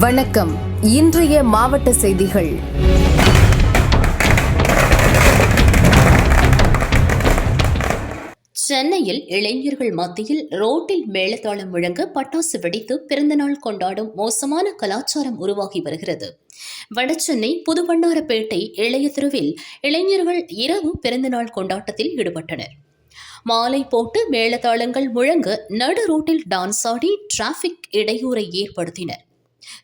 வணக்கம். இன்றைய மாவட்ட செய்திகள். சென்னையில் இளைஞர்கள் மத்தியில் ரோட்டில் மேளதாளம் முழங்க பட்டாசு வெடித்து பிறந்தநாள் கொண்டாடும் மோசமான கலாச்சாரம் உருவாகி வருகிறது. வடசென்னை புதுவண்ணாரப்பேட்டை இளைய தெருவில் இளைஞர்கள் இரவு பிறந்தநாள் கொண்டாட்டத்தில் ஈடுபட்டனர். மாலை போட்டு மேளதாளங்கள் முழங்க நடு ரோட்டில் டான்ஸ் ஆடி டிராபிக் இடையூறை ஏற்படுத்தினர்.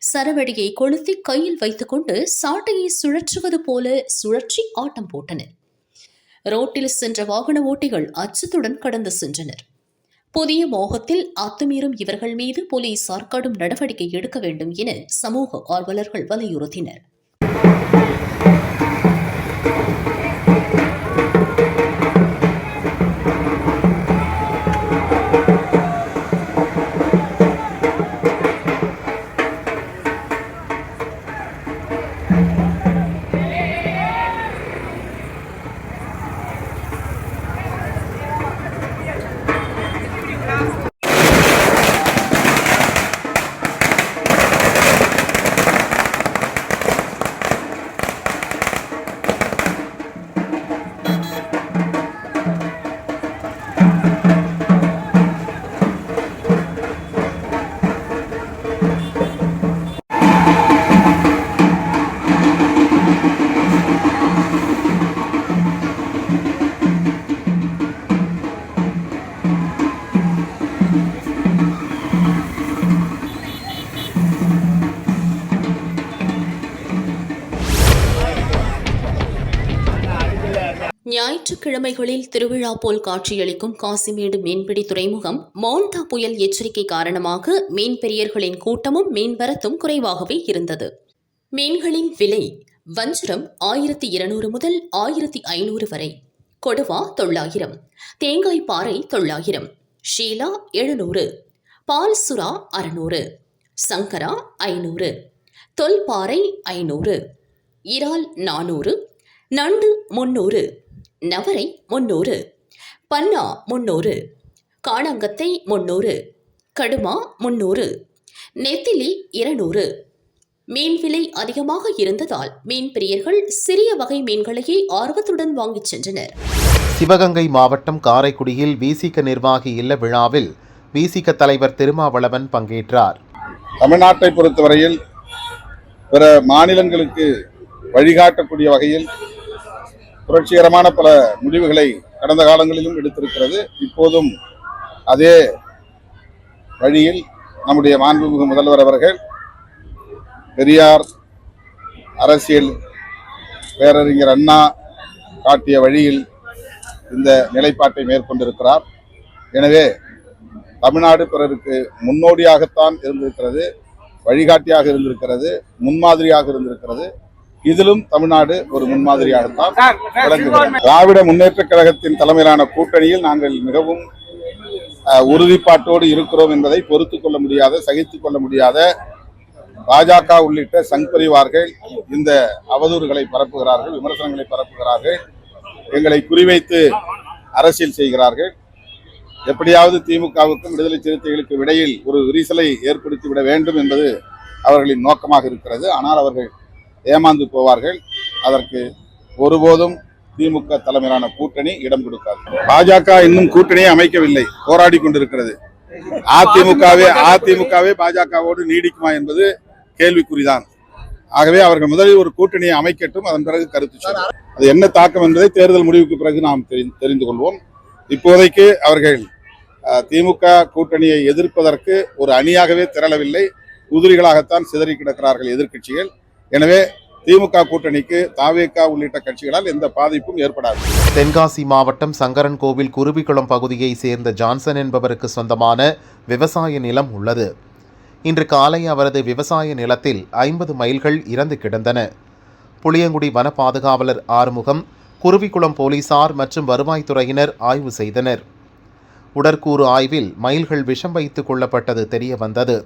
சரவெடியை கொளுத்தி கையில் வைத்துக் கொண்டு சாட்டையை சுழற்றுவது போல சுழற்றி ஆட்டம் போட்டனர். ரோட்டில் சென்ற வாகன ஓட்டிகள் அச்சத்துடன் கடந்து சென்றனர். புதிய மோகத்தில் அத்துமீறும் இவர்கள் மீது போலீசார் கடும் நடவடிக்கை எடுக்க வேண்டும் என சமூக ஆர்வலர்கள் வலியுறுத்தினர். ஞாயிற்றுக்கிழமைகளில் திருவிழா போல் காட்சியளிக்கும் காசிமேடு மீன்பிடி துறைமுகம் மோன்தா புயல் எச்சரிக்கை காரணமாக மீன்பிரியர்களின் கூட்டமும் மீன்வரத்தும் குறைவாகவே இருந்தது. மீன்களின் விலை வஞ்சரம் 1200 முதல் 1500 வரை, கொடுவா 900, தேங்காய் பாறை 900, ஷீலா 700, பால் சுறா 600, சங்கரா 500, தொல்பாறை 500, இறால் 400, நண்டு 300, நவரை 300, பன்னா 300, காணாங்கத்தை 300, கடுமா 300, நெத்திலி 200. மீன் விலை அதிகமாக இருந்ததால் மீன் பிரியர்கள் சிறிய வகை மீன்களையே ஆர்வத்துடன் வாங்கிச் சென்றனர். சிவகங்கை மாவட்டம் காரைக்குடியில் விசிக நிர்வாகி இல்ல விழாவில் விசிக தலைவர் திருமாவளவன் பங்கேற்றார். தமிழ்நாட்டை பொறுத்தவரையில் பிற மாநிலங்களுக்கு வழிகாட்டக்கூடிய வகையில் புரட்சிகரமான பல முடிவுகளை கடந்த காலங்களிலும் எடுத்திருக்கிறது. இப்போதும் அதே வழியில் நம்முடைய மாண்புமிகு முதல்வர் அவர்கள் பெரியார் அரசியல் பேரறிஞர் அண்ணா காட்டிய வழியில் இந்த நிலைப்பாட்டை மேற்கொண்டிருக்கிறார். எனவே தமிழ்நாடு பிறருக்கு முன்னோடியாகத்தான் இருந்திருக்கிறது, வழிகாட்டியாக இருந்திருக்கிறது, முன்மாதிரியாக இருந்திருக்கிறது. இதிலும் தமிழ்நாடு ஒரு முன்மாதிரியாகத்தான் விளங்குகிறது. திராவிட முன்னேற்ற கழகத்தின் தலைமையிலான கூட்டணியில் நாங்கள் மிகவும் உறுதிப்பாட்டோடு இருக்கிறோம் என்பதை பொறுத்துக் கொள்ள முடியாத, சகித்துக் கொள்ள முடியாத பாஜக உள்ளிட்ட சங் பரிவார்கள் இந்த அவதூறுகளை பரப்புகிறார்கள், விமர்சனங்களை பரப்புகிறார்கள், எங்களை குறிவைத்து அரசியல் செய்கிறார்கள். எப்படியாவது திமுகவுக்கும் விடுதலை சிறுத்தைகளுக்கு இடையில் ஒரு விரிசலை ஏற்படுத்திவிட வேண்டும் என்பது அவர்களின் நோக்கமாக இருக்கிறது. ஆனால் அவர்கள் ஏமாந்து போவார்கள். அதற்கு ஒருபோதும் திமுக தலைமையிலான கூட்டணி இடம் கொடுக்காது. பாஜக இன்னும் கூட்டணியை அமைக்கவில்லை, போராடி கொண்டிருக்கிறது. அதிமுகவே பாஜகவோடு நீடிக்குமா என்பது கேள்விக்குறிதான். ஆகவே அவர்கள் முதலில் ஒரு கூட்டணியை அமைக்கட்டும், அதன் பிறகு கருத்து சொல்லும். அது என்ன தாக்கம் என்பதை தேர்தல் முடிவுக்கு பிறகு நாம் தெரிந்து கொள்வோம். இப்போதைக்கு அவர்கள் திமுக கூட்டணியை எதிர்ப்பதற்கு ஒரு அணியாகவே திரளவில்லை, உதிரிகளாகத்தான் சிதறி கிடக்கிறார்கள் எதிர்க்கட்சிகள். எனவே திமுக கூட்டணிக்கு தாவேகா உள்ளிட்ட கட்சிகளால் எந்த பாதிப்பும் ஏற்படாது. தென்காசி மாவட்டம் சங்கரன்கோவில் குருவிக்குளம் பகுதியை சேர்ந்த ஜான்சன் என்பவருக்கு சொந்தமான விவசாய நிலம் உள்ளது. இன்று காலை அவரது விவசாய நிலத்தில் 50 மயில்கள் இறந்து கிடந்தன. புளியங்குடி வன பாதுகாவலர் ஆறுமுகம், குருவிக்குளம் போலீசார் மற்றும் வருவாய்த்துறையினர் ஆய்வு செய்தனர். உடற்கூறு ஆய்வில் மயில்கள் விஷம் வைத்துக் கொள்ளப்பட்டது தெரிய வந்தது.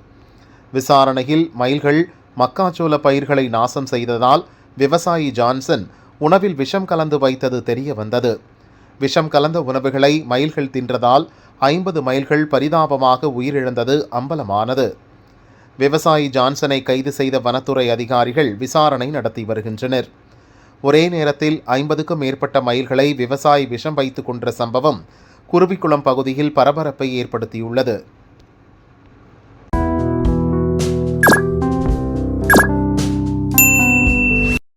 விசாரணையில் மயில்கள் மக்காச்சோள பயிர்களை நாசம் செய்ததால் விவசாயி ஜான்சன் உணவில் விஷம் கலந்து வைத்தது தெரிய வந்தது. விஷம் கலந்த உணவுகளை மயில்கள் தின்றதால் 50 மயில்கள் பரிதாபமாக உயிரிழந்தது அம்பலமானது. விவசாயி ஜான்சனை கைது செய்த வனத்துறை அதிகாரிகள் விசாரணை நடத்தி வருகின்றனர். ஒரே நேரத்தில் 50க்கும் மேற்பட்ட மயில்களை விவசாயி விஷம் வைத்து கொன்ற சம்பவம் குருவிக்குளம் பகுதியில் பரபரப்பை ஏற்படுத்தியுள்ளது.